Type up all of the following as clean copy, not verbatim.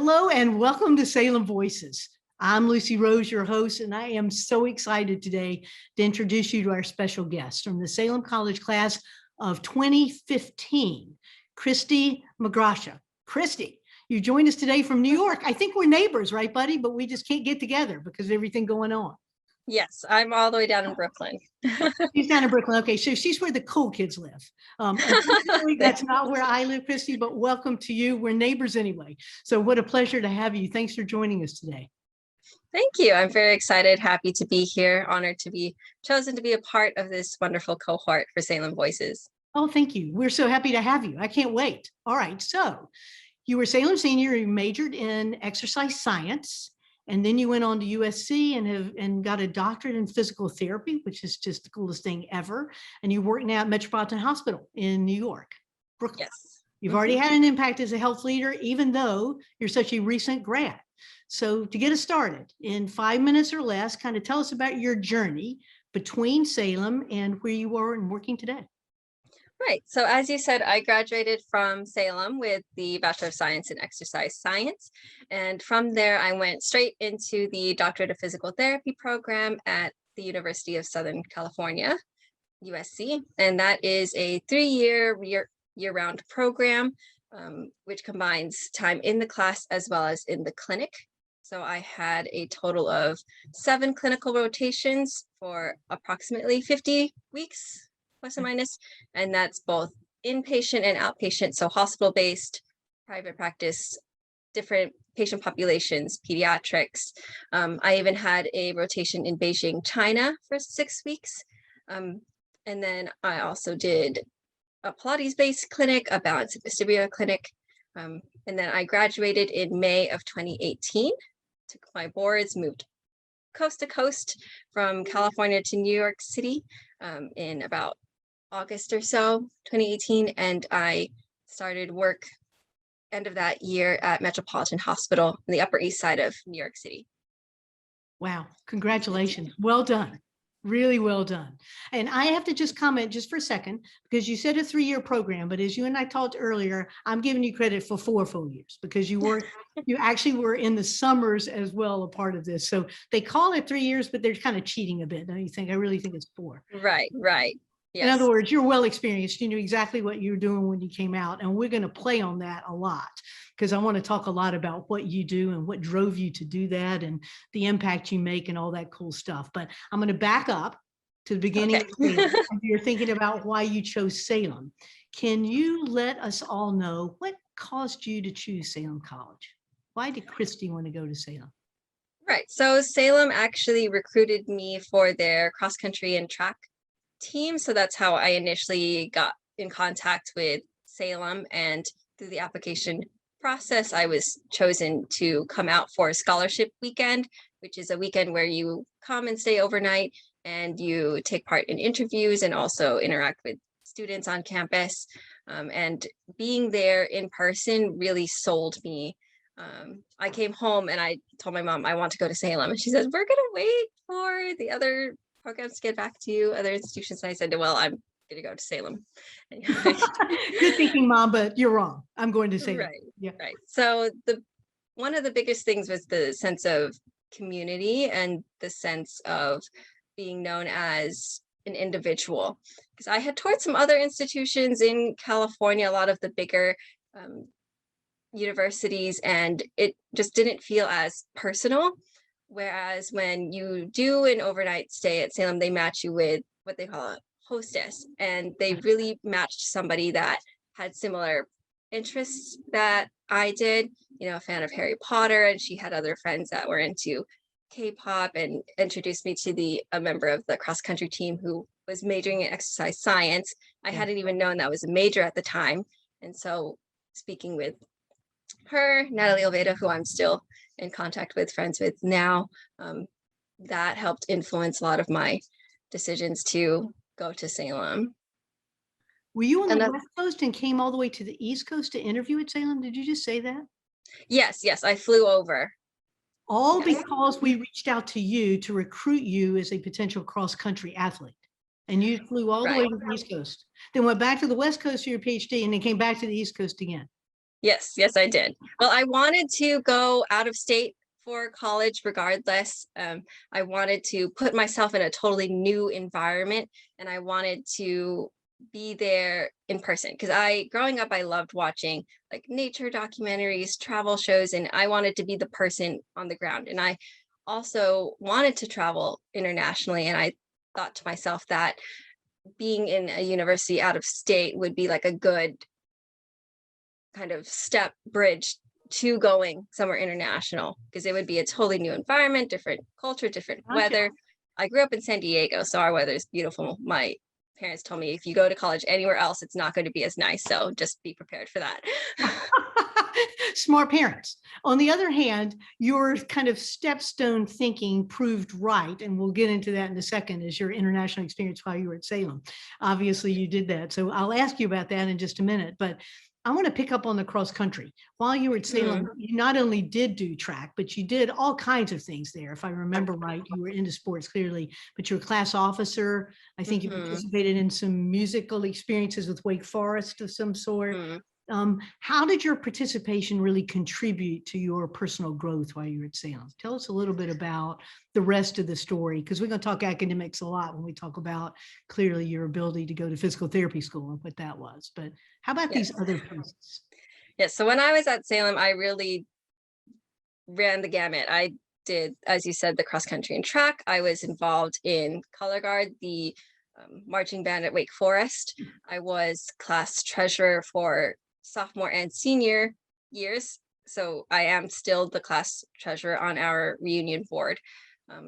Hello and welcome to Salem Voices. I'm Lucy Rose, your host, and I am so excited today to introduce you to our special guest from the Salem College class of 2015, Cristi Magracia. Cristi, you joined us today from New York. I think we're neighbors, right, buddy? But we just can't get together because of everything going on. Yes, I'm all the way down in Brooklyn. She's down in Brooklyn. Okay, so she's where the cool kids live. Unfortunately, that's not where I live, Cristi, but welcome to you. We're neighbors anyway. So what a pleasure to have you. Thanks for joining us today. Thank you. I'm very excited, happy to be here, honored to be chosen to be a part of this wonderful cohort for Salem Voices. Oh, thank you. We're so happy to have you. I can't wait. All right, so you were Salem senior, you majored in exercise science, and then you went on to USC and got a doctorate in physical therapy, which is just the coolest thing ever. And you work now at Metropolitan Hospital in New York, Brooklyn. Yes. You've already had an impact as a health leader, even though you're such a recent grad. So to get us started, in 5 minutes or less, kind of tell us about your journey between Salem and where you are and working today. Right. So as you said, I graduated from Salem with the Bachelor of Science in Exercise Science. And from there, I went straight into the Doctorate of Physical Therapy program at the University of Southern California, USC. And that is a 3-year year-round program, which combines time in the class as well as in the clinic. So I had a total of 7 clinical rotations for approximately 50 weeks. Plus or minus, and that's both inpatient and outpatient, so hospital-based, private practice, different patient populations, pediatrics. I even had a rotation in Beijing, China for 6 weeks. And then I also did a Pilates-based clinic, a balance and vestibular clinic. And then I graduated in May of 2018, took my boards, moved coast to coast from California to New York City in about August or so, 2018, and I started work end of that year at Metropolitan Hospital in the Upper East Side of New York City. Wow, congratulations. Well done. Really well done. And I have to just comment just for a second, because you said a 3-year program, but as you and I talked earlier, I'm giving you credit for 4 full years because you actually were in the summers as well, a part of this. So they call it 3 years, but they're kind of cheating a bit. Don't you think? I really think it's 4. Right. Yes. In other words, you're well experienced. You knew exactly what you were doing when you came out. And we're going to play on that a lot because I want to talk a lot about what you do and what drove you to do that and the impact you make and all that cool stuff. But I'm going to back up to the beginning. Okay. Of you're thinking about why you chose Salem. Can you let us all know what caused you to choose Salem College? Why did Cristi want to go to Salem? Right. So Salem actually recruited me for their cross country and track team. So that's how I initially got in contact with Salem, and through the application process, I was chosen to come out for a scholarship weekend, which is a weekend where you come and stay overnight and you take part in interviews and also interact with students on campus. And being there in person really sold me. I came home and I told my mom I want to go to Salem, and she says, we're gonna wait for the other programs to get back to you, other institutions. And I said, well, I'm going to go to Salem. Good thinking, Mom, but you're wrong. I'm going to Salem. Right. Yeah. Right. So one of the biggest things was the sense of community and the sense of being known as an individual. Because I had toured some other institutions in California, a lot of the bigger universities, and it just didn't feel as personal. Whereas when you do an overnight stay at Salem, they match you with what they call a hostess. And they really matched somebody that had similar interests that I did, a fan of Harry Potter, and she had other friends that were into K-pop, and introduced me to a member of the cross-country team who was majoring in exercise science. I hadn't even known that was a major at the time. And so speaking with her, Natalie Olveda, who I'm still in contact with, friends with now, that helped influence a lot of my decisions to go to Salem. Were you on the West Coast and came all the way to the East Coast to interview at Salem? Did you just say that? Yes, I flew over. All because we reached out to you to recruit you as a potential cross-country athlete. And you flew all the way to the East Coast, then went back to the West Coast for your PhD, and then came back to the East Coast again. Yes, yes, I did. Well, I wanted to go out of state for college regardless. I wanted to put myself in a totally new environment, and I wanted to be there in person because growing up, I loved watching like nature documentaries, travel shows, and I wanted to be the person on the ground. And I also wanted to travel internationally, and I thought to myself that being in a university out of state would be like a good kind of step bridge to going somewhere international because it would be a totally new environment, different culture, different Gotcha. weather. I grew up in San Diego, so our weather is beautiful. My parents told me if you go to college anywhere else, it's not going to be as nice. So just be prepared for that. Smart parents. On the other hand, your kind of stepstone thinking proved right. And we'll get into that in a second as your international experience while you were at Salem. Obviously, you did that. So I'll ask you about that in just a minute. But I want to pick up on the cross country. While you were at Salem, you not only did do track, but you did all kinds of things there. If I remember right, you were into sports clearly, but you're a class officer. I think you participated in some musical experiences with Wake Forest of some sort. How did your participation really contribute to your personal growth while you were at Salem? Tell us a little bit about the rest of the story, because we're going to talk academics a lot when we talk about clearly your ability to go to physical therapy school and what that was. But how about these other pieces? Yes. So when I was at Salem, I really ran the gamut. I did, as you said, the cross country and track. I was involved in color guard, the marching band at Wake Forest. I was class treasurer for sophomore and senior years. So I am still the class treasurer on our reunion board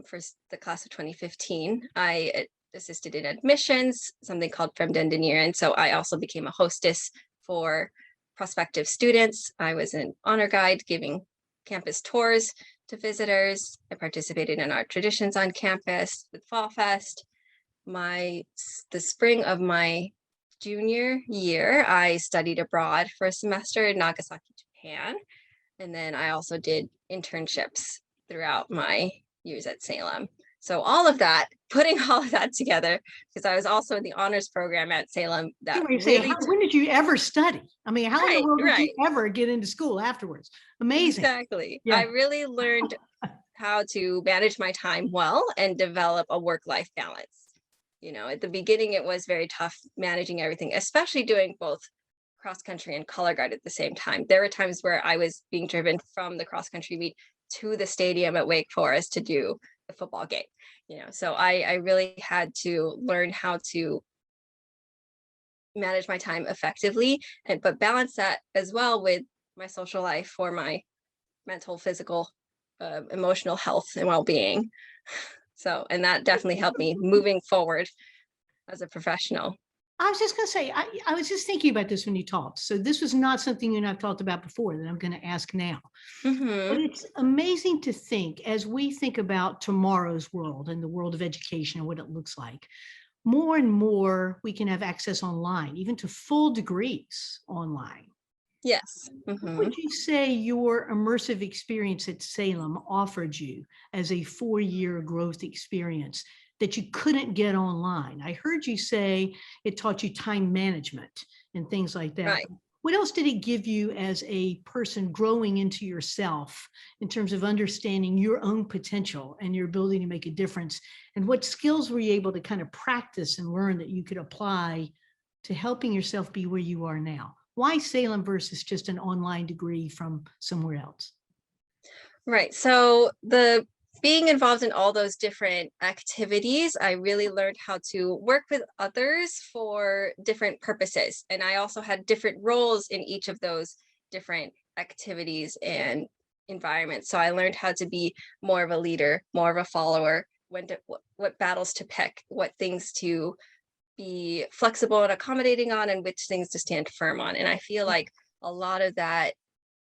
for the class of 2015. I assisted in admissions, something called Femme d'Endenir. And so I also became a hostess for prospective students. I was an honor guide giving campus tours to visitors. I participated in art traditions on campus with Fall Fest. The spring of my junior year, I studied abroad for a semester in Nagasaki, Japan. And then I also did internships throughout my years at Salem. So all of that, putting all of that together, because I was also in the honors program at Salem. That really when did you ever study? I mean, how in the world did you ever get into school afterwards? Amazing. Exactly. Yeah. I really learned how to manage my time well and develop a work-life balance. You know, at the beginning, it was very tough managing everything, especially doing both cross country and color guard at the same time. There were times where I was being driven from the cross country meet to the stadium at Wake Forest to do the football game. You know, so I really had to learn how to manage my time effectively, but balance that as well with my social life for my mental, physical, emotional health and well-being. So, and that definitely helped me moving forward as a professional. I was just going to say, I was just thinking about this when you talked. So this was not something you and I've talked about before that I'm going to ask now. But it's amazing to think as we think about tomorrow's world and the world of education and what it looks like, more and more we can have access online, even to full degrees online. Yes. What would you say your immersive experience at Salem offered you as a 4-year growth experience that you couldn't get online? I heard you say it taught you time management and things like that. Right. What else did it give you as a person growing into yourself in terms of understanding your own potential and your ability to make a difference? And what skills were you able to kind of practice and learn that you could apply to helping yourself be where you are now? Why Salem versus just an online degree from somewhere else? Right. So being involved in all those different activities, I really learned how to work with others for different purposes. And I also had different roles in each of those different activities and environments. So I learned how to be more of a leader, more of a follower, what battles to pick, what things to be flexible and accommodating on, and which things to stand firm on. And I feel like a lot of that,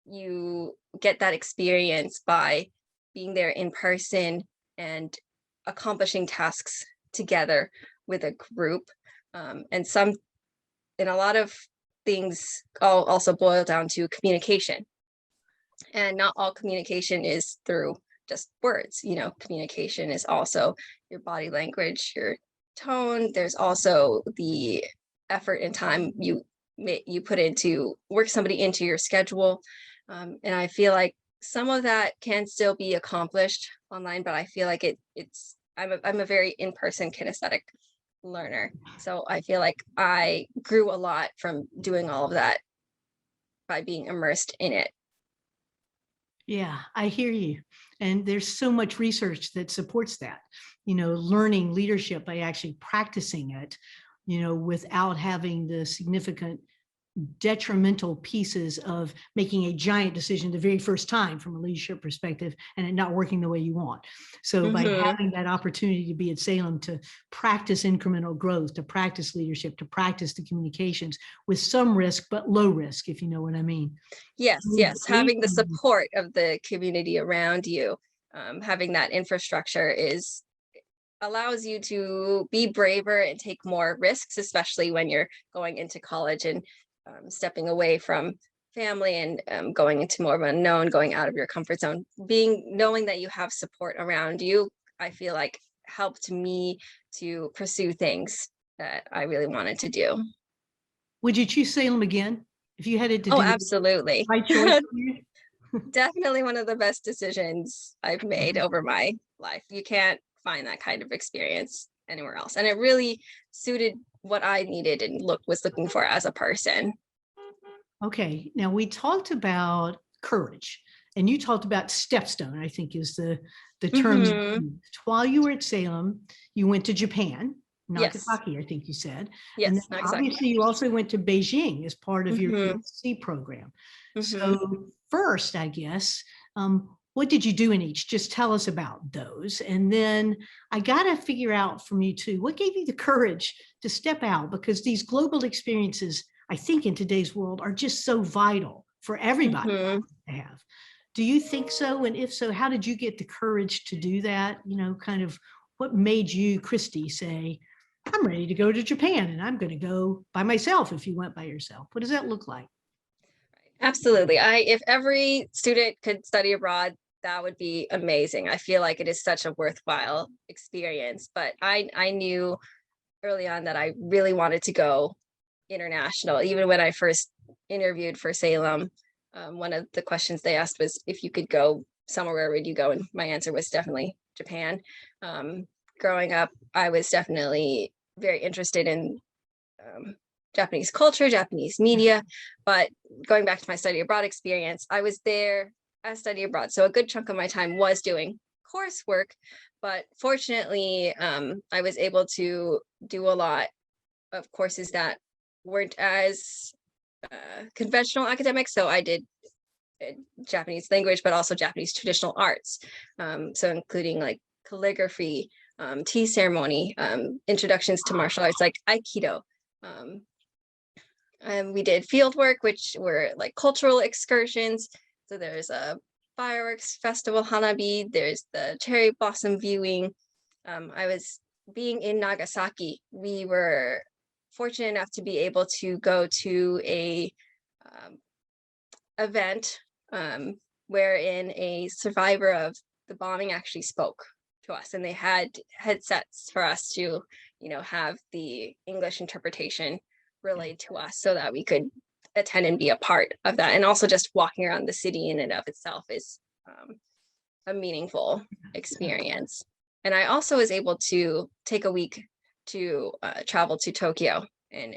you get that experience by being there in person and accomplishing tasks together with a group. And a lot of things also boil down to communication. And not all communication is through just words. You know, communication is also your body language, your tone. There's also the effort and time you you put into work somebody into your schedule. And I feel like some of that can still be accomplished online, but I feel like I'm a very in-person kinesthetic learner. So I feel like I grew a lot from doing all of that by being immersed in it. Yeah, I hear you. And there's so much research that supports that, learning leadership by actually practicing it, without having the significant detrimental pieces of making a giant decision the very first time from a leadership perspective and it not working the way you want. So by having that opportunity to be at Salem to practice incremental growth, to practice leadership, to practice the communications with some risk, but low risk, if you know what I mean. Yes, yes. Having the support of the community around you, having that infrastructure allows you to be braver and take more risks, especially when you're going into college and stepping away from family and going into more of an unknown, going out of your comfort zone. Knowing that you have support around you, I feel like helped me to pursue things that I really wanted to do. Would you choose Salem again if you had it to Oh, do absolutely. the right choice? Definitely one of the best decisions I've made over my life. You can't find that kind of experience anywhere else. And it really suited what I needed and was looking for as a person. Okay, now we talked about courage and you talked about stepstone, I think is the term you used. While you were at Salem, you went to Japan, Nagasaki, I think you said. Yes, and then obviously you also went to Beijing as part of your USC program. So first, I guess, what did you do in each? Just tell us about those. And then I got to figure out from you too, what gave you the courage to step out? Because these global experiences, I think in today's world, are just so vital for everybody to have. Do you think so? And if so, how did you get the courage to do that? Kind of what made you, Cristi, say, I'm ready to go to Japan and I'm going to go by myself if you went by yourself? What does that look like? Absolutely. If every student could study abroad, that would be amazing. I feel like it is such a worthwhile experience, but I knew early on that I really wanted to go international. Even when I first interviewed for Salem, one of the questions they asked was, if you could go somewhere, where would you go? And my answer was definitely Japan. Growing up, I was definitely very interested in Japanese culture, Japanese media, but going back to my study abroad experience, I was there as study abroad. So a good chunk of my time was doing coursework, but fortunately, I was able to do a lot of courses that weren't as conventional academic. So I did Japanese language, but also Japanese traditional arts. So including like calligraphy, tea ceremony, introductions to martial arts like Aikido. And we did field work, which were like cultural excursions. So there's a fireworks festival, Hanabi, there's the cherry blossom viewing. I was being in Nagasaki. We were fortunate enough to be able to go to a event wherein a survivor of the bombing actually spoke to us, and they had headsets for us to, have the English interpretation relayed to us so that we could attend and be a part of that. And also just walking around the city in and of itself is a meaningful experience. And I also was able to take a week to travel to Tokyo and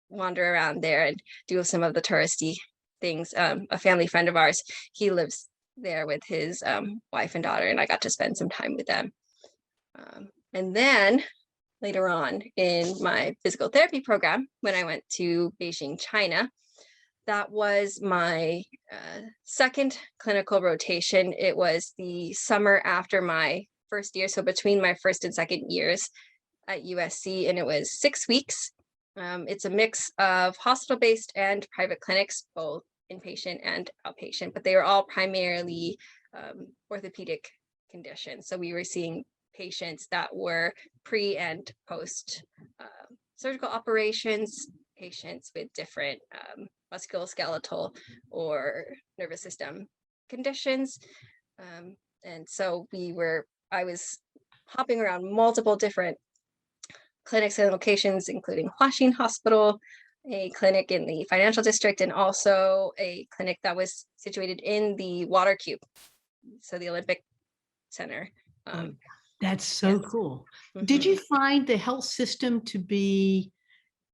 wander around there and do some of the touristy things. A family friend of ours, he lives there with his wife and daughter, and I got to spend some time with them. And then later on in my physical therapy program, when I went to Beijing, China, that was my second clinical rotation. It was the summer after my first year, so between my first and second years at USC, and it was 6 weeks. It's a mix of hospital-based and private clinics, both inpatient and outpatient, but they were all primarily orthopedic conditions. So we were seeing patients that were pre and post surgical operations, patients with different musculoskeletal or nervous system conditions. And so I was hopping around multiple different clinics and locations, including Huaxin Hospital, a clinic in the financial district and also a clinic that was situated in the water cube. So the Olympic Center. That's so Yes. cool. Did Mhm. you find the health system to be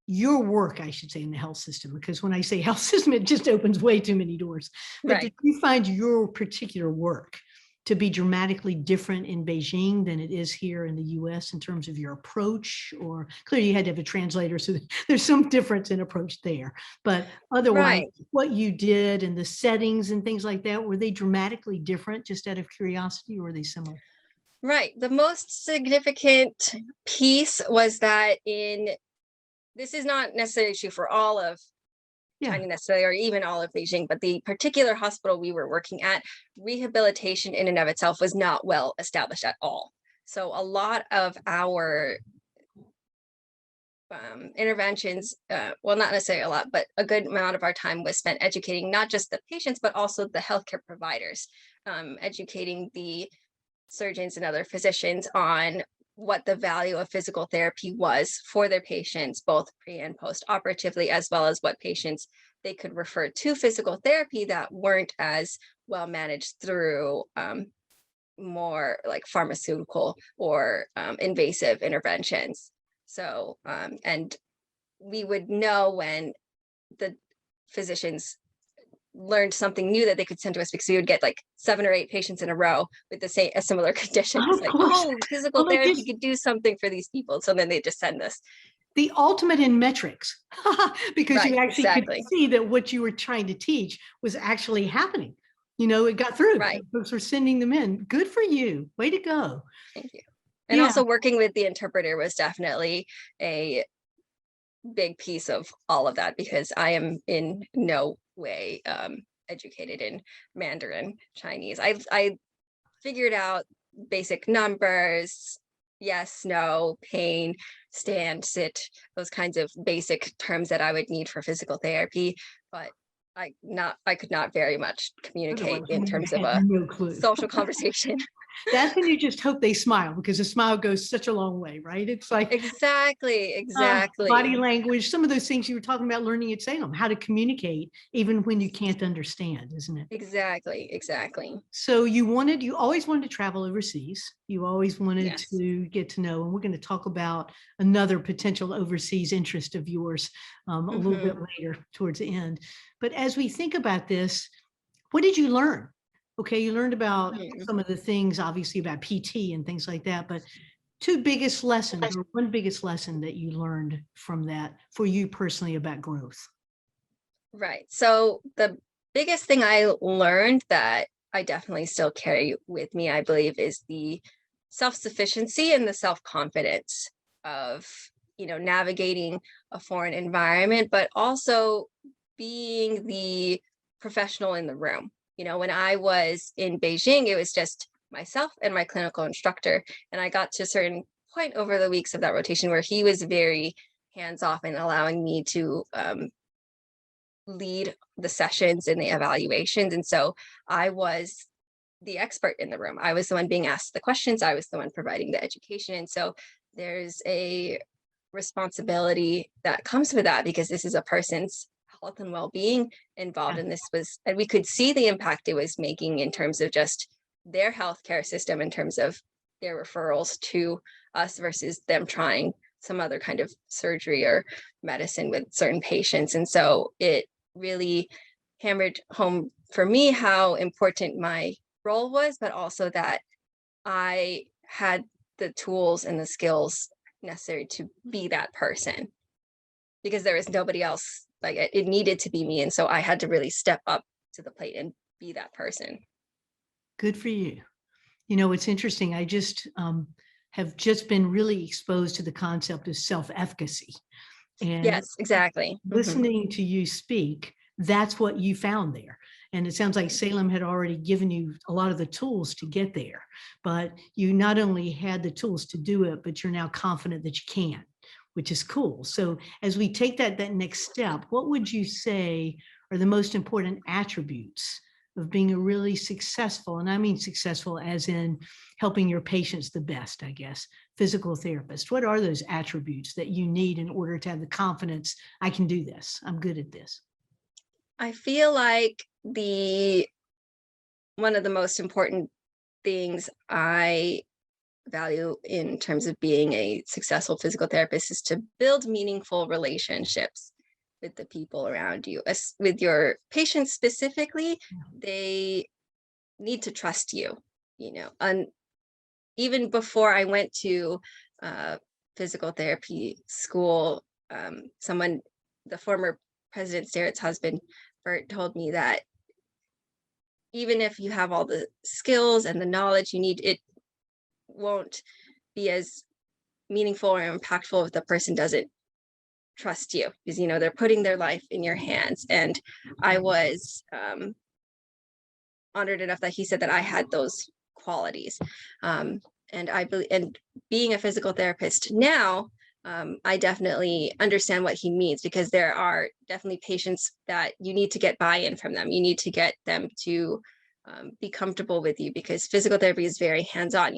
your work, I should say, in the health system? Because when I say health system, it just opens way too many doors. But did Right. you find your particular work to be dramatically different in Beijing than it is here in the US in terms of your approach? Or clearly you had to have a translator, so there's some difference in approach there. But otherwise, Right. what you did and the settings and things like that, were they dramatically different just out of curiosity, or were they similar? Right. The most significant piece was that this is not necessarily true for all of Yeah. China necessarily, or even all of Beijing, but the particular hospital we were working at, rehabilitation in and of itself was not well established at all. So a lot of our interventions, well, not necessarily a lot, but a good amount of our time was spent educating not just the patients, but also the healthcare providers, educating the surgeons and other physicians on what the value of physical therapy was for their patients, both pre and post operatively, as well as what patients they could refer to physical therapy that weren't as well managed through more like pharmaceutical or invasive interventions. So, and we would know when the physicians learned something new that they could send to us, because we would get like 7 or 8 patients in a row with a similar condition. It's Of like, course. oh, physical Well, I therapy guess could do something for these people. So then they just send us. the ultimate in metrics, because you Right, actually could exactly. see that what you were trying to teach was actually happening. You know, it got through. Right. Folks were sending them in. Good for you. Way to go. Thank you. And Yeah. also working with the interpreter was definitely a big piece of all of that, because I am in no way educated in Mandarin Chinese. I figured out basic numbers, yes, no, pain, stand, sit, those kinds of basic terms that I would need for physical therapy, but I could not very much communicate Otherwise, in you terms of had a no clue. social conversation. That's when you just hope they smile, because a smile goes such a long way, right? It's like Exactly, body exactly. language, some of those things you were talking about learning at Salem, how to communicate even when you can't understand, isn't it? Exactly, exactly. So you always wanted to travel overseas. You always wanted Yes. to get to know, and we're going to talk about another potential overseas interest of yours a little bit Hmm. later towards the end. But as we think about this, what did you learn? Okay, you learned about some of the things, obviously about PT and things like that, but two biggest lessons or one biggest lesson that you learned from that for you personally about growth. Right. So the biggest thing I learned that I definitely still carry with me, I believe, is the self-sufficiency and the self-confidence of, navigating a foreign environment, but also being the professional in the room. When I was in Beijing, it was just myself and my clinical instructor. And I got to a certain point over the weeks of that rotation where he was very hands off and allowing me to lead the sessions and the evaluations. And so I was the expert in the room. I was the one being asked the questions. I was the one providing the education. And so there's a responsibility that comes with that, because this is a person's health and well-being involved. Yeah. And and we could see the impact it was making in terms of just their healthcare system, in terms of their referrals to us versus them trying some other kind of surgery or medicine with certain patients. And so it really hammered home for me how important my role was, but also that I had the tools and the skills necessary to be that person, because there was nobody else. Like it needed to be me. And so I had to really step up to the plate and be that person. Good for you. You know, it's interesting. I just have just been really exposed to the concept of self-efficacy. And Yes, exactly. Hmm. listening to you speak, that's what you found there. And it sounds like Salem had already given you a lot of the tools to get there, but you not only had the tools to do it, but you're now confident that you can, which is cool. So as we take that next step, what would you say are the most important attributes of being a really successful, and I mean successful as in helping your patients the best, I guess, physical therapist? What are those attributes that you need in order to have the confidence, I can do this, I'm good at this? I feel like one of the most important things I value in terms of being a successful physical therapist is to build meaningful relationships with the people around you. With your patients specifically, they need to trust you, and even before I went to physical therapy school, the former President Sterrett's husband, Bert, told me that even if you have all the skills and the knowledge you need, it won't be as meaningful or impactful if the person doesn't trust you, because they're putting their life in your hands. And I was honored enough that he said that I had those qualities. And I believe, and being a physical therapist now, I definitely understand what he means, because there are definitely patients that you need to get buy-in from them. You need to get them to be comfortable with you, because physical therapy is very hands-on.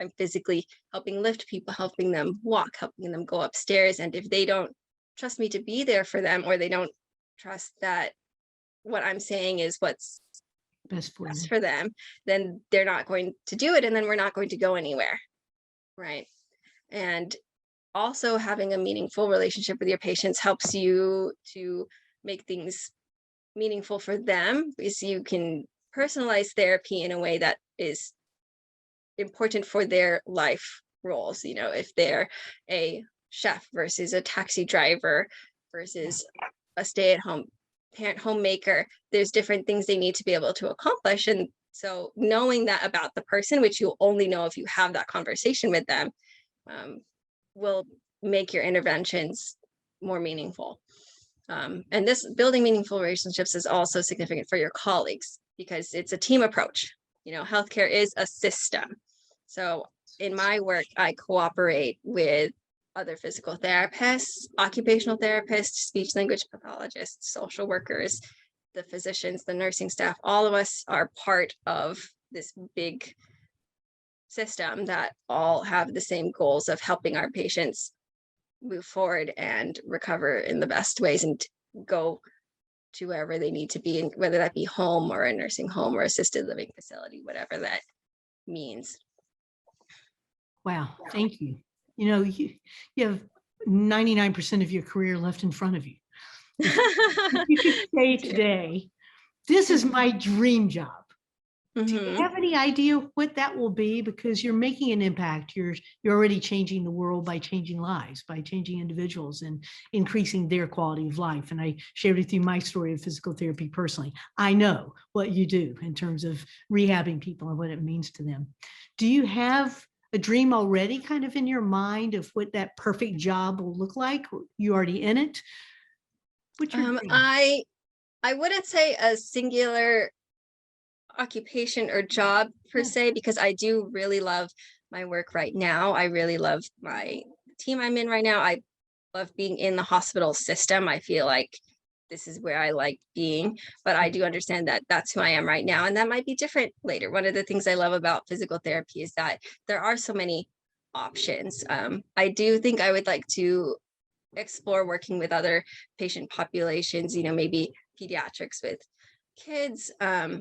I'm physically helping lift people, helping them walk, helping them go upstairs. And if they don't trust me to be there for them, or they don't trust that what I'm saying is what's Best for them, then they're not going to do it. And then we're not going to go anywhere. Right. And also having a meaningful relationship with your patients helps you to make things meaningful for them, because you can personalize therapy in a way that is important for their life roles. If they're a chef versus a taxi driver versus a stay-at-home parent homemaker, there's different things they need to be able to accomplish. And so knowing that about the person, which you'll only know if you have that conversation with them, will make your interventions more meaningful. And this building meaningful relationships is also significant for your colleagues, because it's a team approach. Healthcare is a system. So in my work, I cooperate with other physical therapists, occupational therapists, speech language pathologists, social workers, the physicians, the nursing staff. All of us are part of this big system that all have the same goals of helping our patients move forward and recover in the best ways and go to wherever they need to be, and whether that be home or a nursing home or assisted living facility, whatever that means. Wow, thank you. You have 99% of your career left in front of you. If you could say today, this is my dream job. Do you have any idea what that will be? Because you're making an impact. You're already changing the world by changing lives, by changing individuals and increasing their quality of life. And I shared with you my story of physical therapy personally. I know what you do in terms of rehabbing people and what it means to them. Do you have a dream already kind of in your mind of what that perfect job will look like? You already in it? What's your dream? I wouldn't say a singular occupation or job per se, because I do really love my work right now. I really love my team I'm in right now. I love being in the hospital system. I feel like this is where I like being, but I do understand that that's who I am right now, and that might be different later. One of the things I love about physical therapy is that there are so many options. I do think I would like to explore working with other patient populations, maybe pediatrics with kids,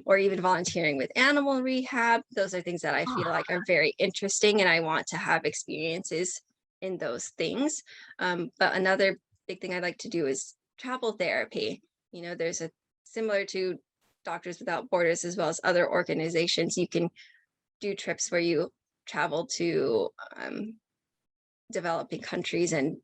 or even volunteering with animal rehab. Those are things that I feel like are very interesting, and I want to have experiences in those things. But another big thing I'd like to do is travel therapy. There's similar to Doctors Without Borders, as well as other organizations, you can do trips where you travel to developing countries and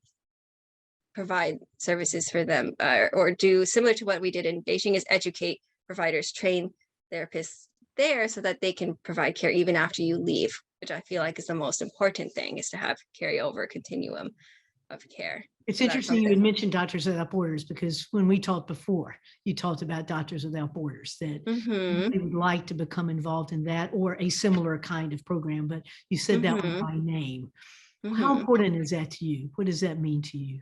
provide services for them, or do similar to what we did in Beijing, is educate providers, train therapists there so that they can provide care even after you leave, which I feel like is the most important thing, is to have carryover continuum of care. It's interesting you had mentioned Doctors Without Borders, because when we talked before, you talked about Doctors Without Borders, that you would like to become involved in that or a similar kind of program, but you said that one by name. How important is that to you? What does that mean to you?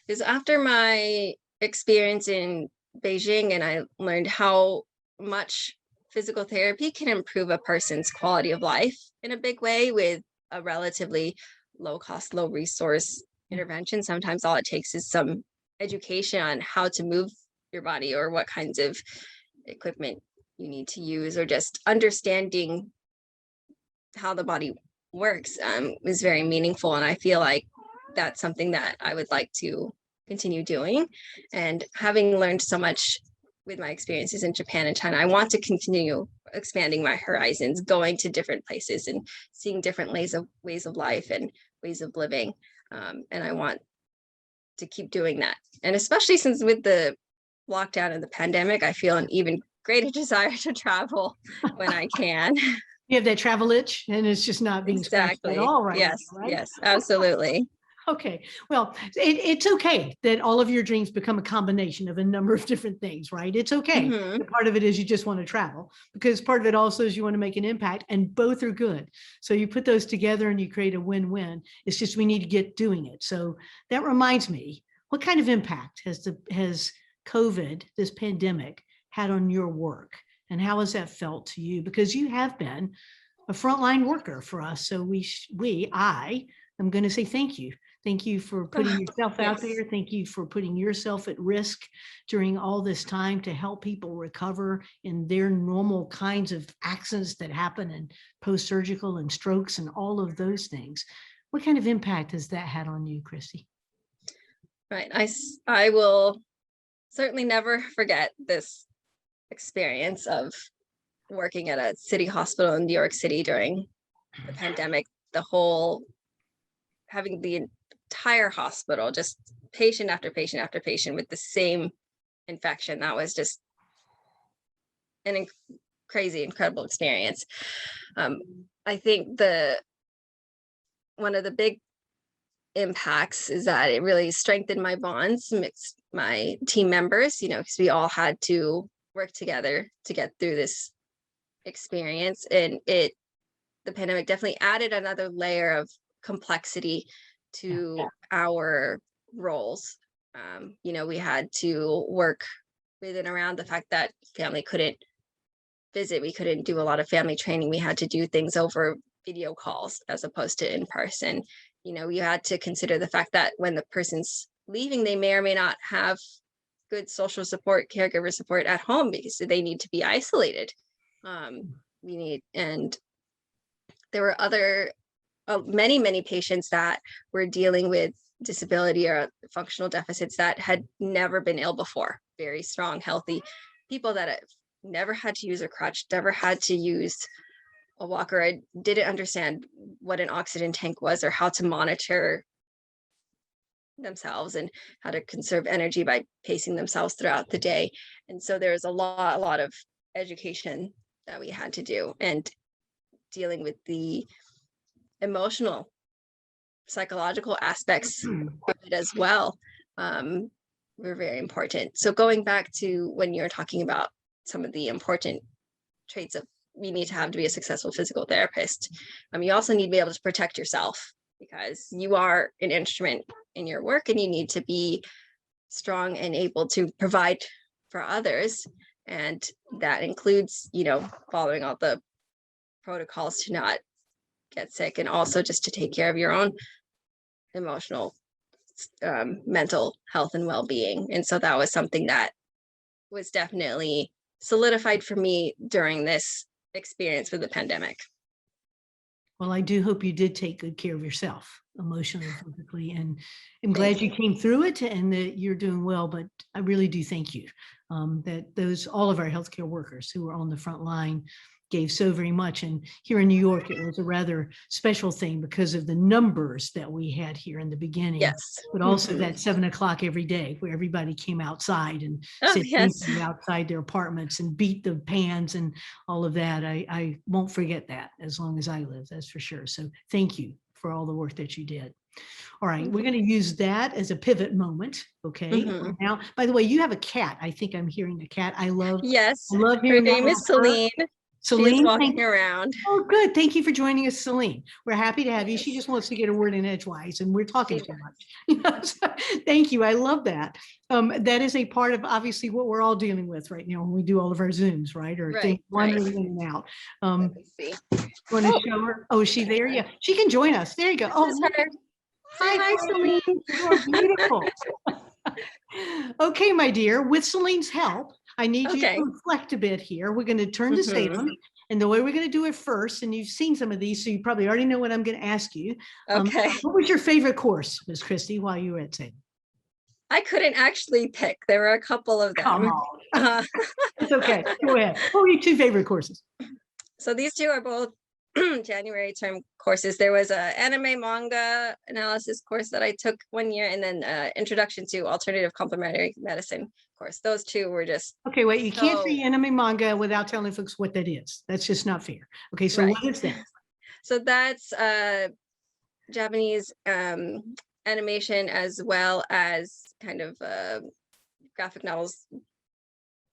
Is after my experience in Beijing, and I learned how much physical therapy can improve a person's quality of life in a big way with a relatively low cost, low resource intervention. Sometimes all it takes is some education on how to move your body or what kinds of equipment you need to use, or just understanding how the body works is very meaningful. And I feel like that's something that I would like to continue doing. And having learned so much with my experiences in Japan and China, I want to continue expanding my horizons, going to different places and seeing different ways of life and ways of living. And I want to keep doing that. And especially since with the lockdown and the pandemic, I feel an even greater desire to travel when I can. You have that travel itch and it's just not being scratched at all right Yes, now, right? yes, absolutely. Okay, well, it's okay that all of your dreams become a combination of a number of different things, right? It's okay. Mhm. Part of it is you just want to travel, because part of it also is you want to make an impact, and both are good. So you put those together and you create a win-win. It's just we need to get doing it. So that reminds me, what kind of impact has COVID, this pandemic, had on your work? And how has that felt to you? Because you have been a frontline worker for us. So I am going to say thank you. Thank you for putting yourself out Yes. there. Thank you for putting yourself at risk during all this time to help people recover in their normal kinds of accidents that happen, and post-surgical and strokes and all of those things. What kind of impact has that had on you, Cristi? Right. I will certainly never forget this experience of working at a city hospital in New York City during the pandemic. The whole having the entire hospital, just patient after patient after patient with the same infection. That was just an crazy, incredible experience. I think one of the big impacts is that it really strengthened my bonds, mixed my team members, because we all had to work together to get through this experience. And the pandemic definitely added another layer of complexity to our roles. We had to work with and around the fact that family couldn't visit. We couldn't do a lot of family training. We had to do things over video calls as opposed to in person. You had to consider the fact that when the person's leaving, they may or may not have good social support, caregiver support at home, because they need to be isolated. And there were many patients that were dealing with disability or functional deficits that had never been ill before. Very strong, healthy people that have never had to use a crutch, never had to use a walker. I didn't understand what an oxygen tank was or how to monitor themselves and how to conserve energy by pacing themselves throughout the day. And so there's a lot of education that we had to do, and dealing with the emotional, psychological aspects of it as well were very important. So going back to when you're talking about some of the important traits of you need to have to be a successful physical therapist, you also need to be able to protect yourself, because you are an instrument in your work and you need to be strong and able to provide for others. And that includes, following all the protocols to not get sick, and also just to take care of your own emotional, mental health and well-being. And so that was something that was definitely solidified for me during this experience with the pandemic. Well, I do hope you did take good care of yourself emotionally, physically, and I'm glad you came through it and that you're doing well. But I really do thank you that all of our healthcare workers who are on the front line gave so very much. And here in New York, it was a rather special thing because of the numbers that we had here in the beginning. Yes. But also that 7 o'clock every day where everybody came outside and said yes. thank you outside their apartments and beat the pans and all of that. I won't forget that as long as I live, that's for sure. So thank you for all the work that you did. All right, we're going to use that as a pivot moment. Okay. Now, by the way, you have a cat. I think I'm hearing a cat. Yes. I love Her hearing name is Celine. Celine, walking around. oh, good. Thank you for joining us, Celine. We're happy to have you. She just wants to get a word in edgewise, and we're talking She too much. So, thank you. I love that. That is a part of obviously what we're all dealing with right now when we do all of our Zooms, right? Or things Right. wandering in and out. Let me see. Want to show her? Oh, is she there? Yeah, she can join us. There you go. This Oh, is look her. at- hi, Celine. You are beautiful. Okay, my dear, with Celine's help, I need you Okay. to reflect a bit here. We're going to turn to Salem. And the way we're going to do it first, and you've seen some of these, so you probably already know what I'm going to ask you. Okay. What was your favorite course, Miss Cristi, while you were at Salem? I couldn't actually pick. There were a couple of them. Come on. It's okay. Go ahead. What were your two favorite courses? So these two are both January term courses. There was a anime manga analysis course that I took one year, and then introduction to alternative complementary medicine course. Those two were just Okay, wait, you can't so- say anime manga without telling folks what that is. That's just not fair. Okay, so Right. what is that? So that's Japanese animation, as well as kind of graphic novels,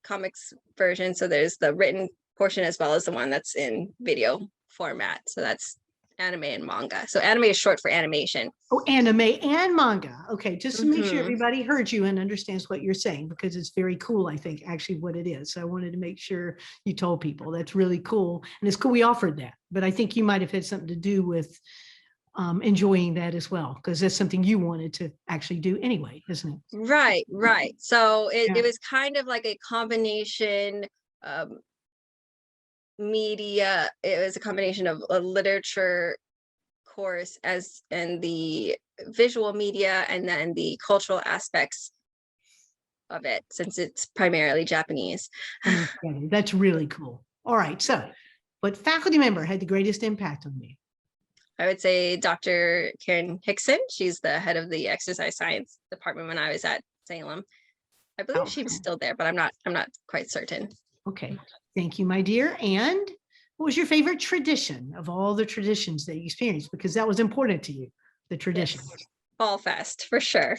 comics version. So there's the written portion as well as the one that's in video format. So that's anime and manga. So anime is short for animation. Oh, anime and manga. Okay, just to make sure Mhm. everybody heard you and understands what you're saying, because it's very cool, I think, actually what it is. So I wanted to make sure you told people. That's really cool. And it's cool we offered that, but I think you might have had something to do with enjoying that as well, because that's something you wanted to actually do anyway, isn't it? Right. So Yeah. it was kind of like a combination media. It was a combination of a literature course as and the visual media, and then the cultural aspects of it, since it's primarily Japanese. Understanding. That's really cool. All right. So, what faculty member had the greatest impact on you? I would say Dr. Karen Hickson. She's the head of the exercise science department when I was at Salem. I believe she was still there, but I'm not quite certain. Okay. Thank you, my dear. And what was your favorite tradition of all the traditions that you experienced? Because that was important to you, the tradition. Yes. Fall Fest for sure.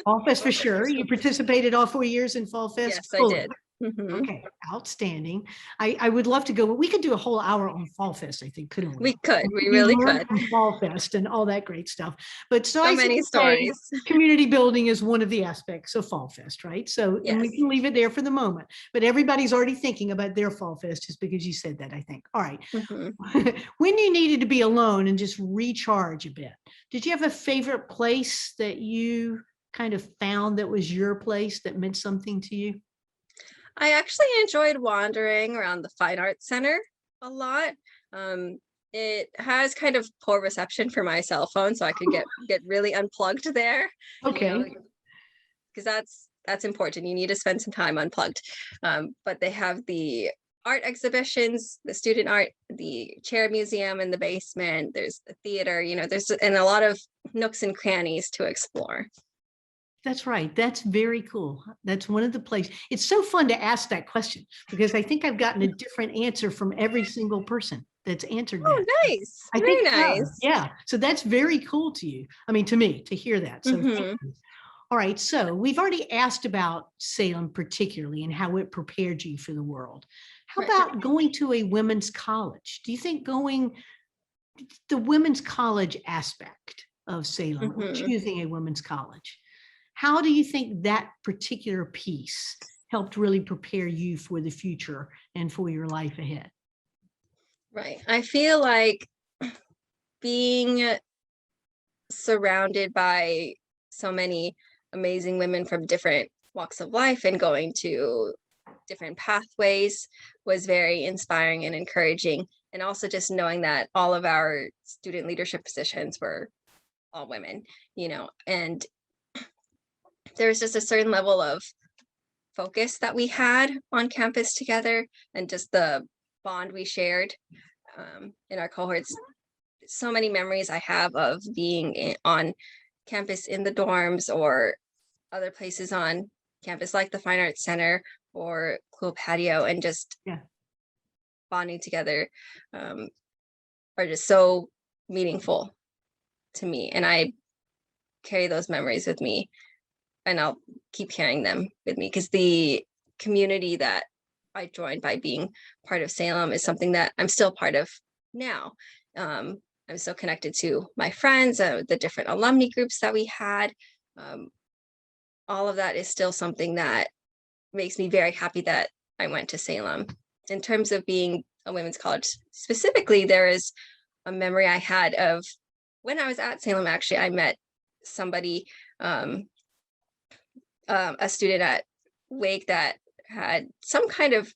Fall Fest for sure. You participated all 4 years in Fall Fest? Yes, I Fully. did. Mhm. Okay, outstanding. I would love to go. We could do a whole hour on Fall Fest, I think, couldn't we? We could. We You really learned could. from Fall Fest and all that great stuff. But so I many say stories. community building is one of the aspects of Fall Fest, right? So and we Yes. can leave it there for the moment. But everybody's already thinking about their Fall Fest just because you said that, I think. All right. Mhm. When you needed to be alone and just recharge a bit, did you have a favorite place that you kind of found that was your place that meant something to you? I actually enjoyed wandering around the Fine Arts Center a lot. It has kind of poor reception for my cell phone, so I could get really unplugged there. Okay. Because that's important. You need to spend some time unplugged. But they have the art exhibitions, the student art, the chair museum in the basement. There's the theater. There's and a lot of nooks and crannies to explore. That's right. That's very cool. That's one of the places. It's so fun to ask that question because I think I've gotten a different answer from every single person that's answered Oh, that. nice. I Very think so. nice. Yeah. So that's very cool to you. I mean, to me, to hear that. So thank Mhm. you. All right. So we've already asked about Salem particularly and how it prepared you for the world. How Right. about going to a women's college? Do you think going the women's college aspect of Salem, or Mhm. choosing a women's college, how do you think that particular piece helped really prepare you for the future and for your life ahead? Right. I feel like being surrounded by so many amazing women from different walks of life and going to different pathways was very inspiring and encouraging. And also just knowing that all of our student leadership positions were all women, and there's just a certain level of focus that we had on campus together, and just the bond we shared in our cohorts. So many memories I have of being on campus in the dorms or other places on campus like the Fine Arts Center or Cool Patio, and just bonding together are just so meaningful to me. And I carry those memories with me, and I'll keep carrying them with me because the community that I joined by being part of Salem is something that I'm still part of now. I'm still connected to my friends, the different alumni groups that we had. Um, all of that is still something that makes me very happy that I went to Salem. In terms of being a women's college specifically, there is a memory I had of when I was at Salem. Actually, I met somebody, a student at Wake that had some kind of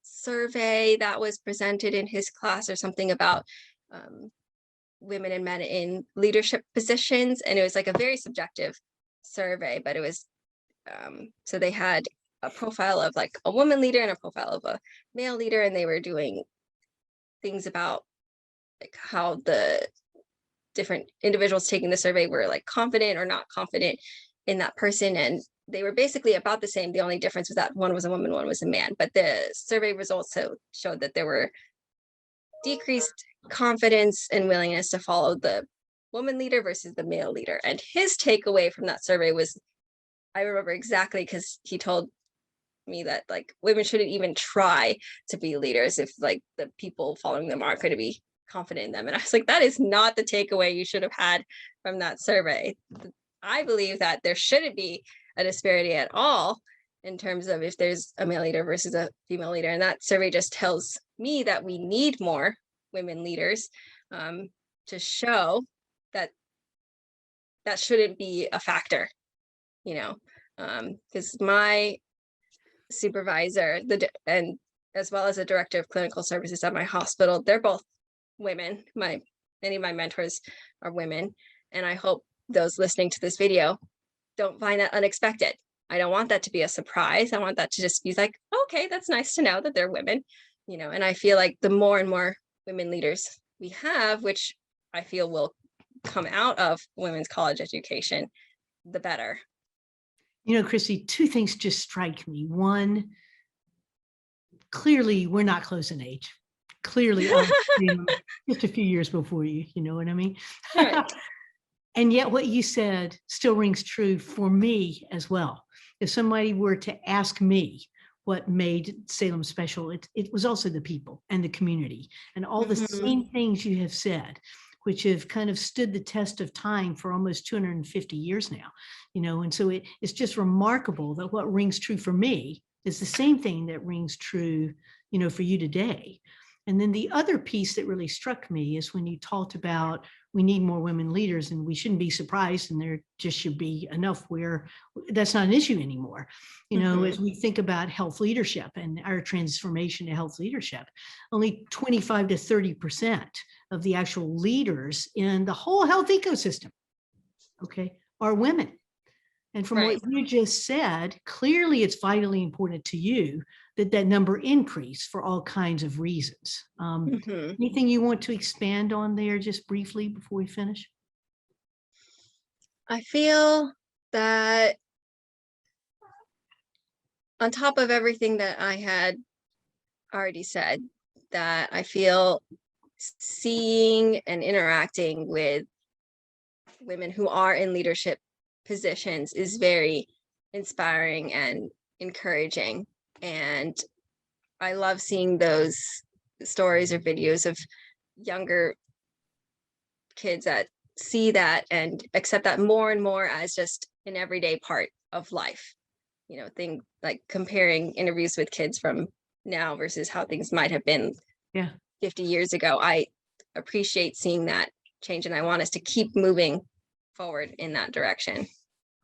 survey that was presented in his class or something about women and men in leadership positions. And it was like a very subjective survey, but it was, so they had a profile of like a woman leader and a profile of a male leader, and they were doing things about like how the different individuals taking the survey were like confident or not confident in that person. And they were basically about the same. The only difference was that one was a woman, one was a man. But the survey results showed that there were decreased confidence and willingness to follow the woman leader versus the male leader. And his takeaway from that survey was, I remember exactly, because he told me that like women shouldn't even try to be leaders if like the people following them aren't going to be confident in them. And I was like, that is not the takeaway you should have had from that survey. I believe that there shouldn't be a disparity at all in terms of if there's a male leader versus a female leader. And that survey just tells me that we need more women leaders, to show that that shouldn't be a factor, because my supervisor, and as well as the director of clinical services at my hospital, they're both women. Many of my mentors are women, and I hope those listening to this video don't find that unexpected. I don't want that to be a surprise. I want that to just be like, okay, that's nice to know that they're women, and I feel like the more and more women leaders we have, which I feel will come out of women's college education, the better. Cristi, two things just strike me. One, clearly we're not close in age. Clearly, I'm just a few years before you, you know what I mean? Right. And yet what you said still rings true for me as well. If somebody were to ask me what made Salem special, it was also the people and the community and all the same things you have said, which have kind of stood the test of time for almost 250 years now, and so it's just remarkable that what rings true for me is the same thing that rings true, for you today. And then the other piece that really struck me is when you talked about we need more women leaders and we shouldn't be surprised, and there just should be enough where that's not an issue anymore. As we think about health leadership and our transformation to health leadership, only 25 to 30% of the actual leaders in the whole health ecosystem, are women. And from Right. what you just said, clearly it's vitally important to you that that number increase for all kinds of reasons. Anything you want to expand on there just briefly before we finish? I feel that on top of everything that I had already said, that I feel seeing and interacting with women who are in leadership positions is very inspiring and encouraging. And I love seeing those stories or videos of younger kids that see that and accept that more and more as just an everyday part of life. Thing like comparing interviews with kids from now versus how things might have been 50 years ago. I appreciate seeing that change, and I want us to keep moving forward in that direction.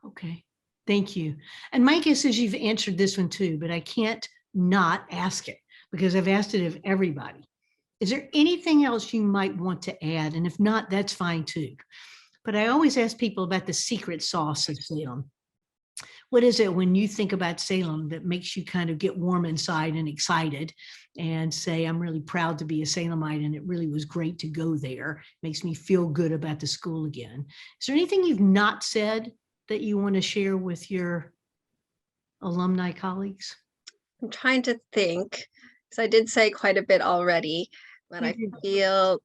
Okay, thank you. And my guess is you've answered this one too, but I can't not ask it because I've asked it of everybody. Is there anything else you might want to add? And if not, that's fine too. But I always ask people about the secret sauce of Salem. What is it when you think about Salem that makes you kind of get warm inside and excited and say, I'm really proud to be a Salemite and it really was great to go there. Makes me feel good about the school again. Is there anything you've not said that you want to share with your alumni colleagues? I'm trying to think, because I did say quite a bit already, but I feel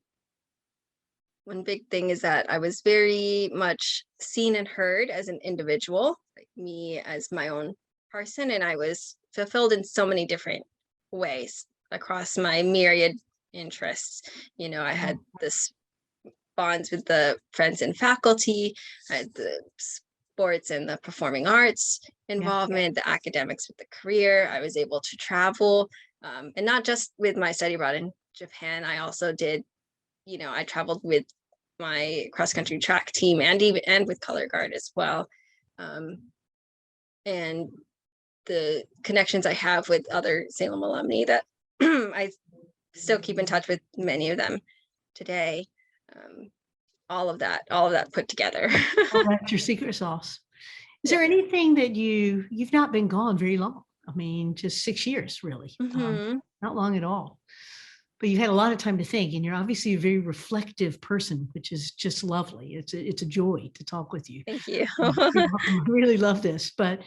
one big thing is that I was very much seen and heard as an individual, like me as my own person, and I was fulfilled in so many different ways across my myriad interests. You know, I had this bonds with the friends and faculty, I had the sports and the performing arts involvement, the academics with the career. I was able to travel, and not just with my study abroad in Japan. I also did, you know, I traveled with my cross country track team and with color guard as well. And the connections I have with other Salem alumni that I still keep in touch with many of them today. All of that put together. Oh, that's your secret sauce. Is there anything that you've not been gone very long? I mean, just 6 years, really. Not long at all. But you've had a lot of time to think, and you're obviously a very reflective person, which is just lovely. It's a joy to talk with you. Thank you. I really love this. But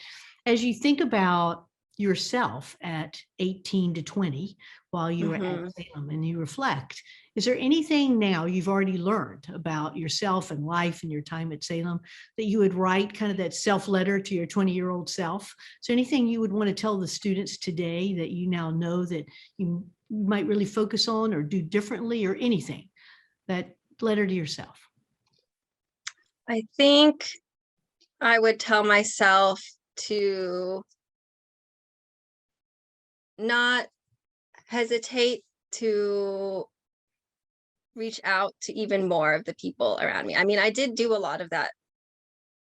as you think about yourself at 18 to 20, while you were at Salem, and you reflect, is there anything now you've already learned about yourself and life and your time at Salem that you would write kind of that self-letter to your 20-year-old self? Is there anything you would want to tell the students today that you now know that you might really focus on or do differently, or anything? That letter to yourself. I think I would tell myself to not hesitate to reach out to even more of the people around me. I mean, I did do a lot of that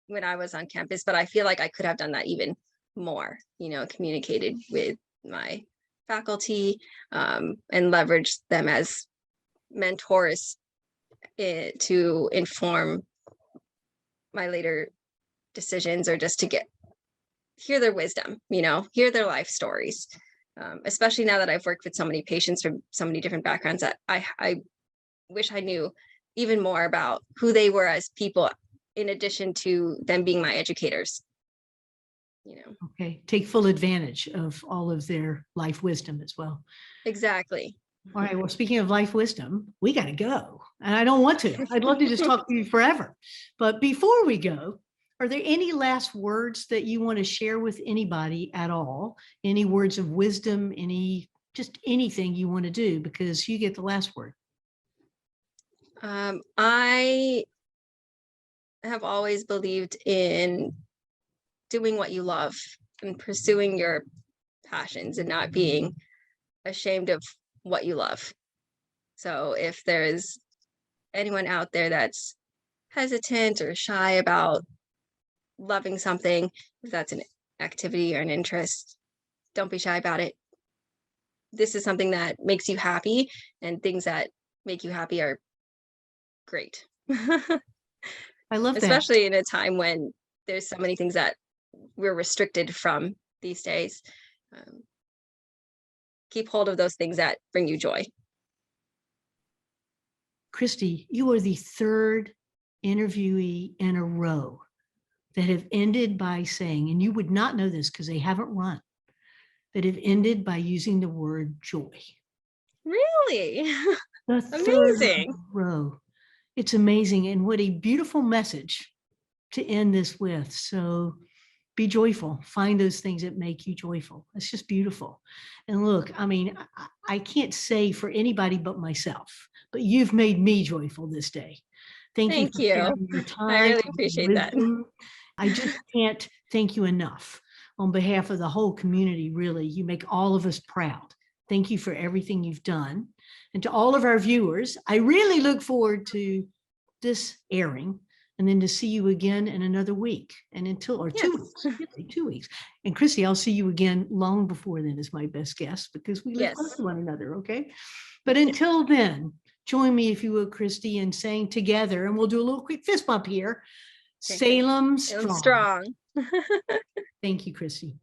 when I was on campus, but I feel like I could have done that even more, you know, communicated with my faculty, and leveraged them as mentors to inform my later decisions, or just to hear their wisdom, you know, hear their life stories. Especially now that I've worked with so many patients from so many different backgrounds, that I wish I knew even more about who they were as people, in addition to them being my educators. You know. Okay, take full advantage of all of their life wisdom as well. Exactly. All right, well, speaking of life wisdom, we got to go. And I don't want to. I'd love to just talk to you forever. But before we go, are there any last words that you want to share with anybody at all? Any words of wisdom, just anything you want to do, because you get the last word. I have always believed in doing what you love and pursuing your passions and not being ashamed of what you love. So if there's anyone out there that's hesitant or shy about loving something, if that's an activity or an interest, don't be shy about it. This is something that makes you happy, and things that make you happy are great. I love that. Especially in a time when there's so many things that we're restricted from these days. Keep hold of those things that bring you joy. Cristi, you are the third interviewee in a row that have ended by saying, and you would not know this because they haven't run, that have ended by using the word joy. Really? The third row. It's amazing. And what a beautiful message to end this with. So be joyful. Find those things that make you joyful. It's just beautiful. And look, I mean, I can't say for anybody but myself, but you've made me joyful this day. Thank you for sharing your time. I really appreciate that. I just can't thank you enough on behalf of the whole community. Really, you make all of us proud. Thank you for everything you've done. And to all of our viewers, I really look forward to this airing, and then to see you again in another week, and 2 weeks, 2 weeks. And Cristi, I'll see you again long before then, is my best guess, because we live close to one another, okay? But until then, join me, if you will, Cristi, in saying together, and we'll do a little quick fist bump here, Salem strong. Strong. Thank you, Cristi.